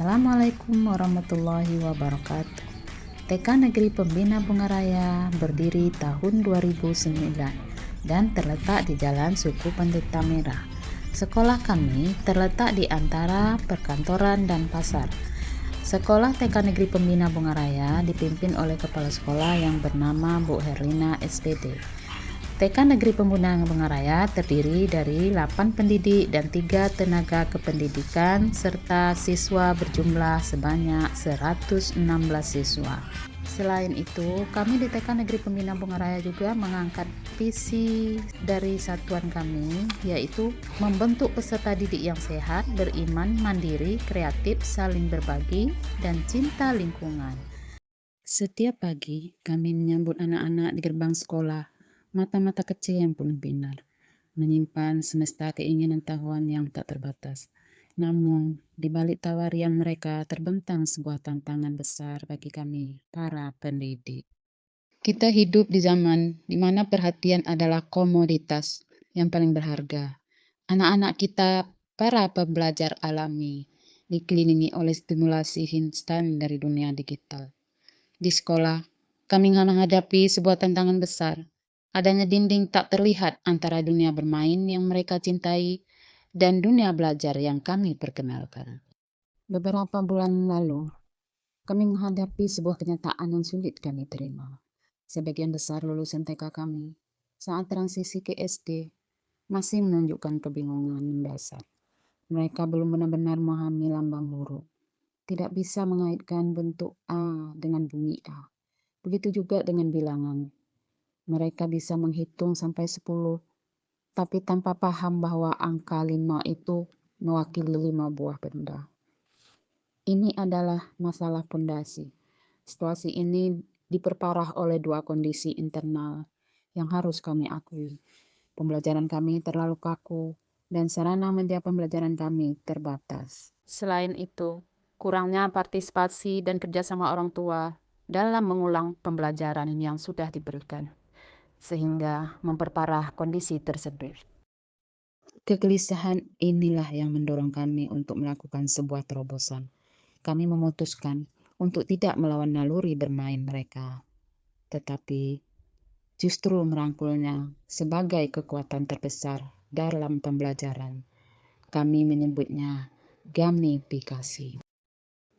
Assalamualaikum warahmatullahi wabarakatuh. TK Negeri Pembina Bungaraya berdiri tahun 2009 dan terletak di Jalan Suku Pendeta Merah. Sekolah kami terletak di antara perkantoran dan pasar. Sekolah TK Negeri Pembina Bungaraya dipimpin oleh kepala sekolah yang bernama Bu Herlina SPD. TK Negeri Pembina Bungaraya terdiri dari 8 pendidik dan 3 tenaga kependidikan serta siswa berjumlah sebanyak 116 siswa. Selain itu, kami di TK Negeri Pembina Bungaraya juga mengangkat visi dari satuan kami, yaitu membentuk peserta didik yang sehat, beriman, mandiri, kreatif, saling berbagi, dan cinta lingkungan. Setiap pagi, kami menyambut anak-anak di gerbang sekolah. Mata-mata kecil yang penuh binar, menyimpan semesta keinginan tahuan yang tak terbatas. Namun, di balik tawarian mereka terbentang sebuah tantangan besar bagi kami, para pendidik. Kita hidup di zaman di mana perhatian adalah komoditas yang paling berharga. Anak-anak kita, para pembelajar alami, dikelilingi oleh stimulasi instan dari dunia digital. Di sekolah, kami menghadapi sebuah tantangan besar. Adanya dinding tak terlihat antara dunia bermain yang mereka cintai dan dunia belajar yang kami perkenalkan. Beberapa bulan lalu, kami menghadapi sebuah kenyataan yang sulit kami terima. Sebagian besar lulusan TK kami saat transisi ke SD masih menunjukkan kebingungan mendasar. Mereka belum benar-benar memahami lambang huruf. Tidak bisa mengaitkan bentuk A dengan bunyi A. Begitu juga dengan bilangan. Mereka bisa menghitung sampai 10, tapi tanpa paham bahwa angka 5 itu mewakili 5 buah benda. Ini adalah masalah fondasi. Situasi ini diperparah oleh 2 kondisi internal yang harus kami akui. Pembelajaran kami terlalu kaku dan sarana media pembelajaran kami terbatas. Selain itu, kurangnya partisipasi dan kerjasama orang tua dalam mengulang pembelajaran yang sudah diberikan, sehingga memperparah kondisi tersebut. Kegelisahan inilah yang mendorong kami untuk melakukan sebuah terobosan. Kami memutuskan untuk tidak melawan naluri bermain mereka, tetapi justru merangkulnya sebagai kekuatan terbesar dalam pembelajaran. Kami menyebutnya gamifikasi.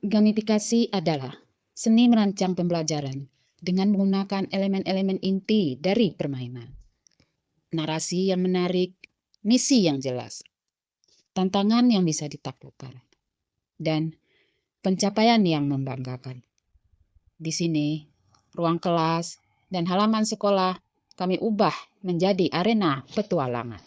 Gamifikasi adalah seni merancang pembelajaran dengan menggunakan elemen-elemen inti dari permainan. Narasi yang menarik, misi yang jelas, tantangan yang bisa ditaklukkan, dan pencapaian yang membanggakan. Di sini, ruang kelas dan halaman sekolah kami ubah menjadi arena petualangan.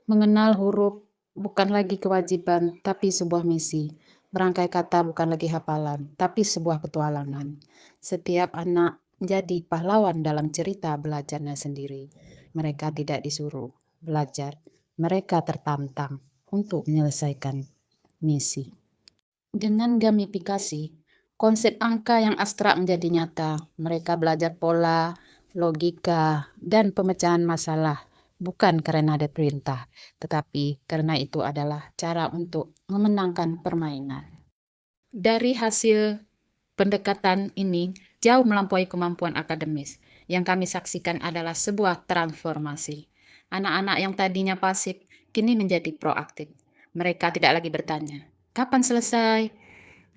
Mengenal huruf bukan lagi kewajiban, tapi sebuah misi. Merangkai kata bukan lagi hafalan, tapi sebuah petualangan. Setiap anak menjadi pahlawan dalam cerita belajarnya sendiri. Mereka tidak disuruh belajar, mereka tertantang untuk menyelesaikan misi. Dengan gamifikasi, konsep angka yang abstrak menjadi nyata. Mereka belajar pola, logika, dan pemecahan masalah. Bukan karena ada perintah, tetapi karena itu adalah cara untuk memenangkan permainan. Dari hasil pendekatan ini jauh melampaui kemampuan akademis. Yang kami saksikan adalah sebuah transformasi. Anak-anak yang tadinya pasif kini menjadi proaktif. Mereka tidak lagi bertanya, kapan selesai?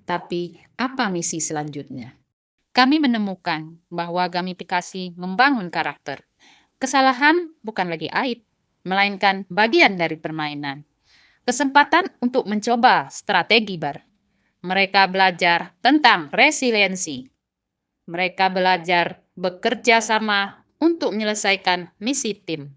Tapi apa misi selanjutnya? Kami menemukan bahwa gamifikasi membangun karakter. Kesalahan bukan lagi aib, melainkan bagian dari permainan. Kesempatan untuk mencoba strategi baru. Mereka belajar tentang resiliensi. Mereka belajar bekerja sama untuk menyelesaikan misi tim.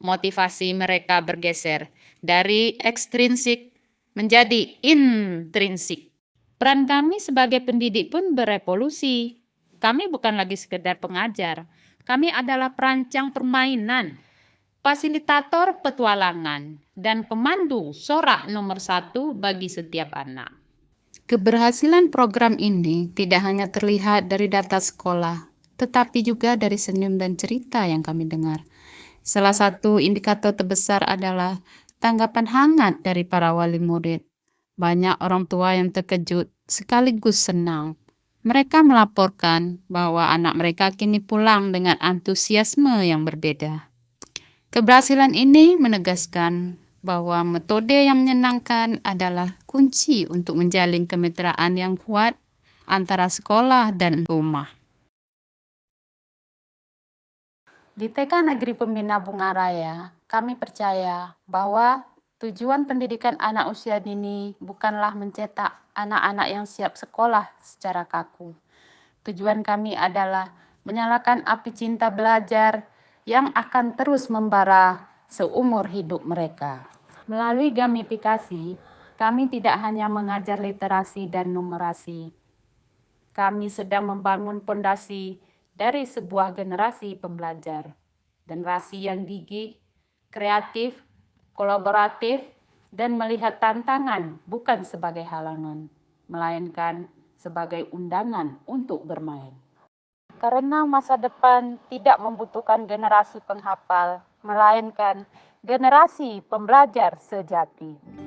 Motivasi mereka bergeser dari ekstrinsik menjadi intrinsik. Peran kami sebagai pendidik pun berevolusi. Kami bukan lagi sekedar pengajar. Kami adalah perancang permainan, fasilitator petualangan, dan pemandu sorak nomor 1 bagi setiap anak. Keberhasilan program ini tidak hanya terlihat dari data sekolah, tetapi juga dari senyum dan cerita yang kami dengar. Salah satu indikator terbesar adalah tanggapan hangat dari para wali murid. Banyak orang tua yang terkejut sekaligus senang. Mereka melaporkan bahwa anak mereka kini pulang dengan antusiasme yang berbeda. Keberhasilan ini menegaskan bahwa metode yang menyenangkan adalah kunci untuk menjalin kemitraan yang kuat antara sekolah dan rumah. Di TK Negeri Pembina Bunga Raya, kami percaya bahwa tujuan pendidikan anak usia dini bukanlah mencetak anak-anak yang siap sekolah secara kaku. Tujuan kami adalah menyalakan api cinta belajar yang akan terus membara seumur hidup mereka. Melalui gamifikasi, kami tidak hanya mengajar literasi dan numerasi. Kami sedang membangun fondasi dari sebuah generasi pembelajar. Generasi yang gigih, kreatif, kolaboratif, dan melihat tantangan bukan sebagai halangan, melainkan sebagai undangan untuk bermain. Karena masa depan tidak membutuhkan generasi penghafal, melainkan generasi pembelajar sejati.